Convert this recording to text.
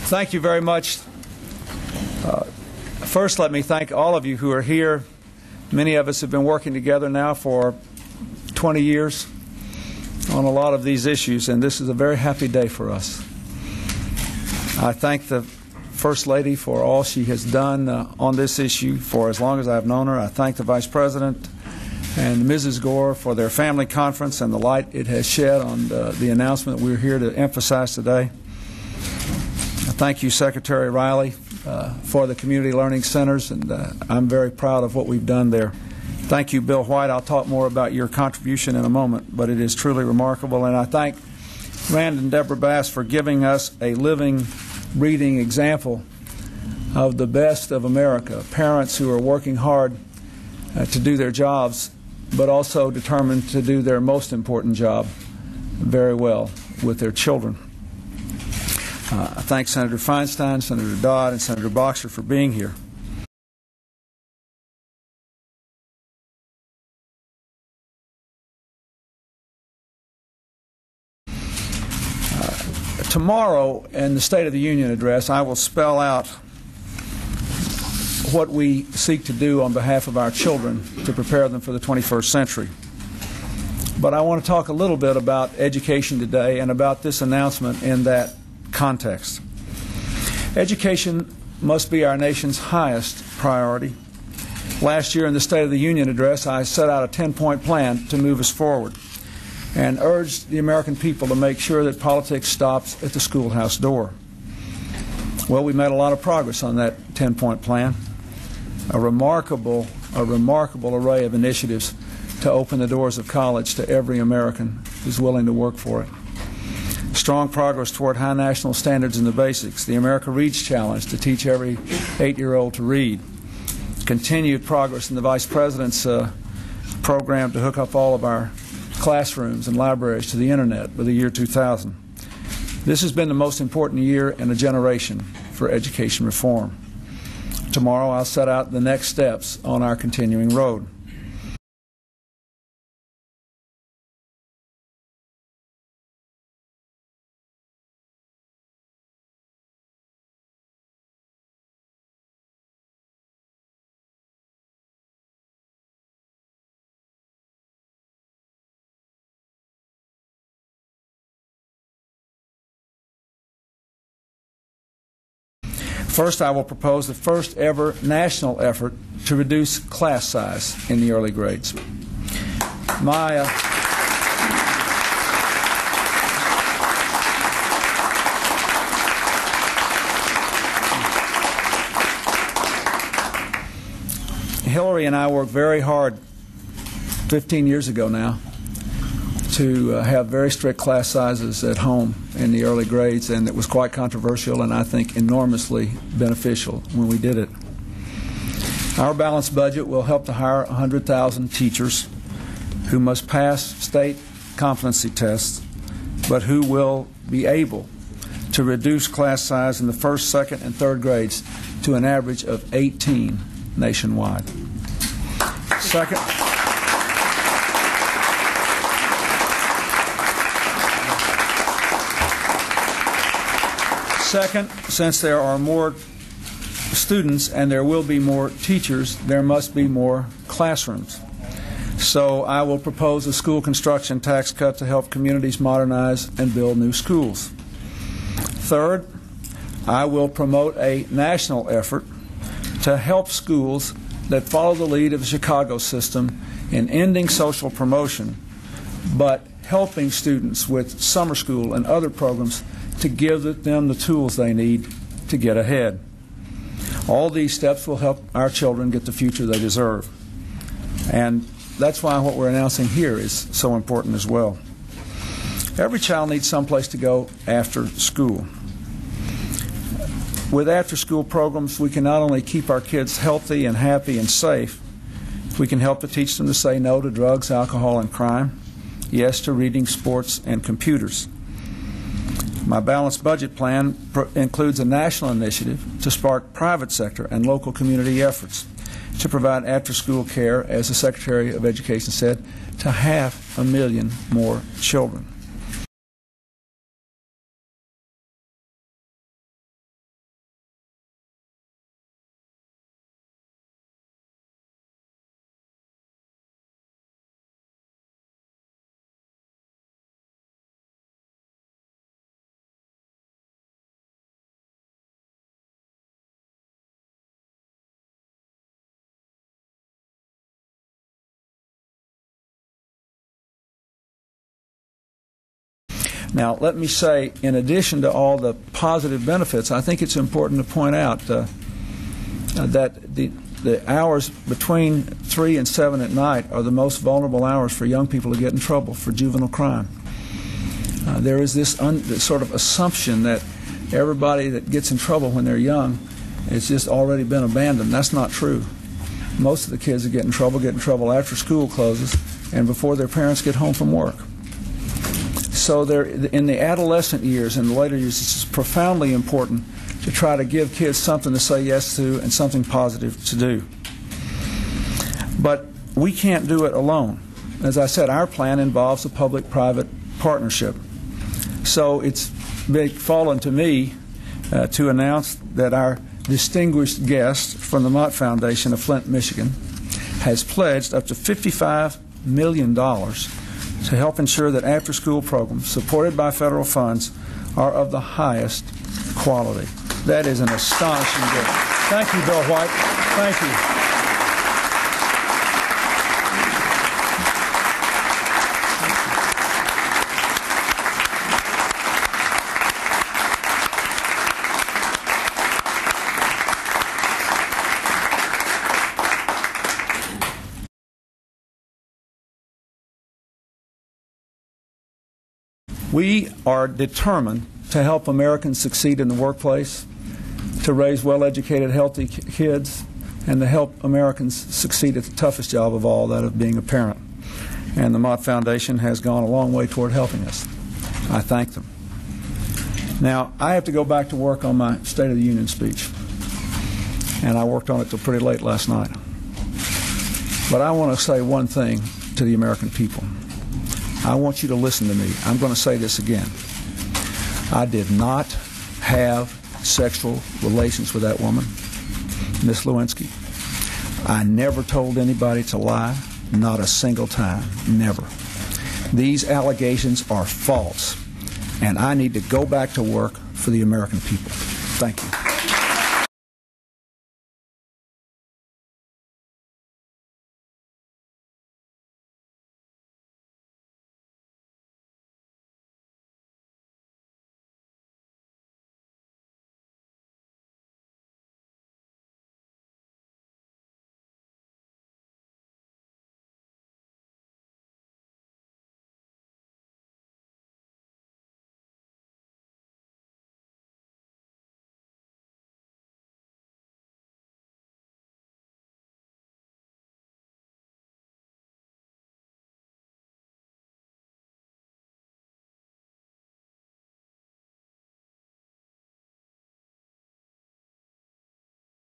Thank you very much. First, let me thank all of you who are here. Many of us have been working together now for 20 years on a lot of these issues, and this is a very happy day for us. I thank the First Lady for all she has done on this issue for as long as I've known her. I thank the Vice President and Mrs. Gore for their family conference and the light it has shed on the announcement we're here to emphasize today. Thank you, Secretary Riley, for the community learning centers, and I'm very proud of what we've done there. Thank you, Bill White. I'll talk more about your contribution in a moment, but it is truly remarkable. And I thank Rand and Deborah Bass for giving us a living, breathing example of the best of America, parents who are working hard to do their jobs, but also determined to do their most important job very well with their children. I thank Senator Feinstein, Senator Dodd, and Senator Boxer for being here. Tomorrow, in the State of the Union address, I will spell out what we seek to do on behalf of our children to prepare them for the 21st century. But I want to talk a little bit about education today and about this announcement in that context. Education must be our nation's highest priority. Last year in the State of the Union address, I set out a 10-point plan to move us forward and urged the American people to make sure that politics stops at the schoolhouse door. Well, we made a lot of progress on that 10-point plan. A remarkable array of initiatives to open the doors of college to every American who's willing to work for it. Strong progress toward high national standards in the basics. The America Reads Challenge to teach every 8-year-old to read. Continued progress in the Vice President's program to hook up all of our classrooms and libraries to the Internet by the year 2000. This has been the most important year in a generation for education reform. Tomorrow I'll set out the next steps on our continuing road. First, I will propose the first ever national effort to reduce class size in the early grades. Hillary and I worked very hard 15 years ago now to have very strict class sizes at home in the early grades, and it was quite controversial and I think enormously beneficial when we did it. Our balanced budget will help to hire 100,000 teachers who must pass state competency tests, but who will be able to reduce class size in the first, second, and third grades to an average of 18 nationwide. Second, since there are more students and there will be more teachers, there must be more classrooms. So I will propose a school construction tax cut to help communities modernize and build new schools. Third, I will promote a national effort to help schools that follow the lead of the Chicago system in ending social promotion, but helping students with summer school and other programs to give them the tools they need to get ahead. All these steps will help our children get the future they deserve. And that's why what we're announcing here is so important as well. Every child needs someplace to go after school. With after-school programs, we can not only keep our kids healthy and happy and safe, we can help to teach them to say no to drugs, alcohol, and crime, yes to reading, sports, and computers. My balanced budget plan includes a national initiative to spark private sector and local community efforts to provide after-school care, as the Secretary of Education said, to 500,000 more children. Now, let me say, in addition to all the positive benefits, I think it's important to point out that the hours between 3 and 7 at night are the most vulnerable hours for young people to get in trouble for juvenile crime. There is this sort of assumption that everybody that gets in trouble when they're young has just already been abandoned. That's not true. Most of the kids that get in trouble after school closes and before their parents get home from work. So in the adolescent years and the later years, it's profoundly important to try to give kids something to say yes to and something positive to do. But we can't do it alone. As I said, our plan involves a public-private partnership. So it's fallen to me to announce that our distinguished guest from the Mott Foundation of Flint, Michigan, has pledged up to $55 million to help ensure that after-school programs supported by federal funds are of the highest quality. That is an astonishing gift. Thank you, Bill White. Thank you. We are determined to help Americans succeed in the workplace, to raise well-educated, healthy kids, and to help Americans succeed at the toughest job of all, that of being a parent. And the Mott Foundation has gone a long way toward helping us. I thank them. Now, I have to go back to work on my State of the Union speech, and I worked on it till pretty late last night. But I want to say one thing to the American people. I want you to listen to me. I'm going to say this again. I did not have sexual relations with that woman, Miss Lewinsky. I never told anybody to lie, not a single time, never. These allegations are false, and I need to go back to work for the American people. Thank you.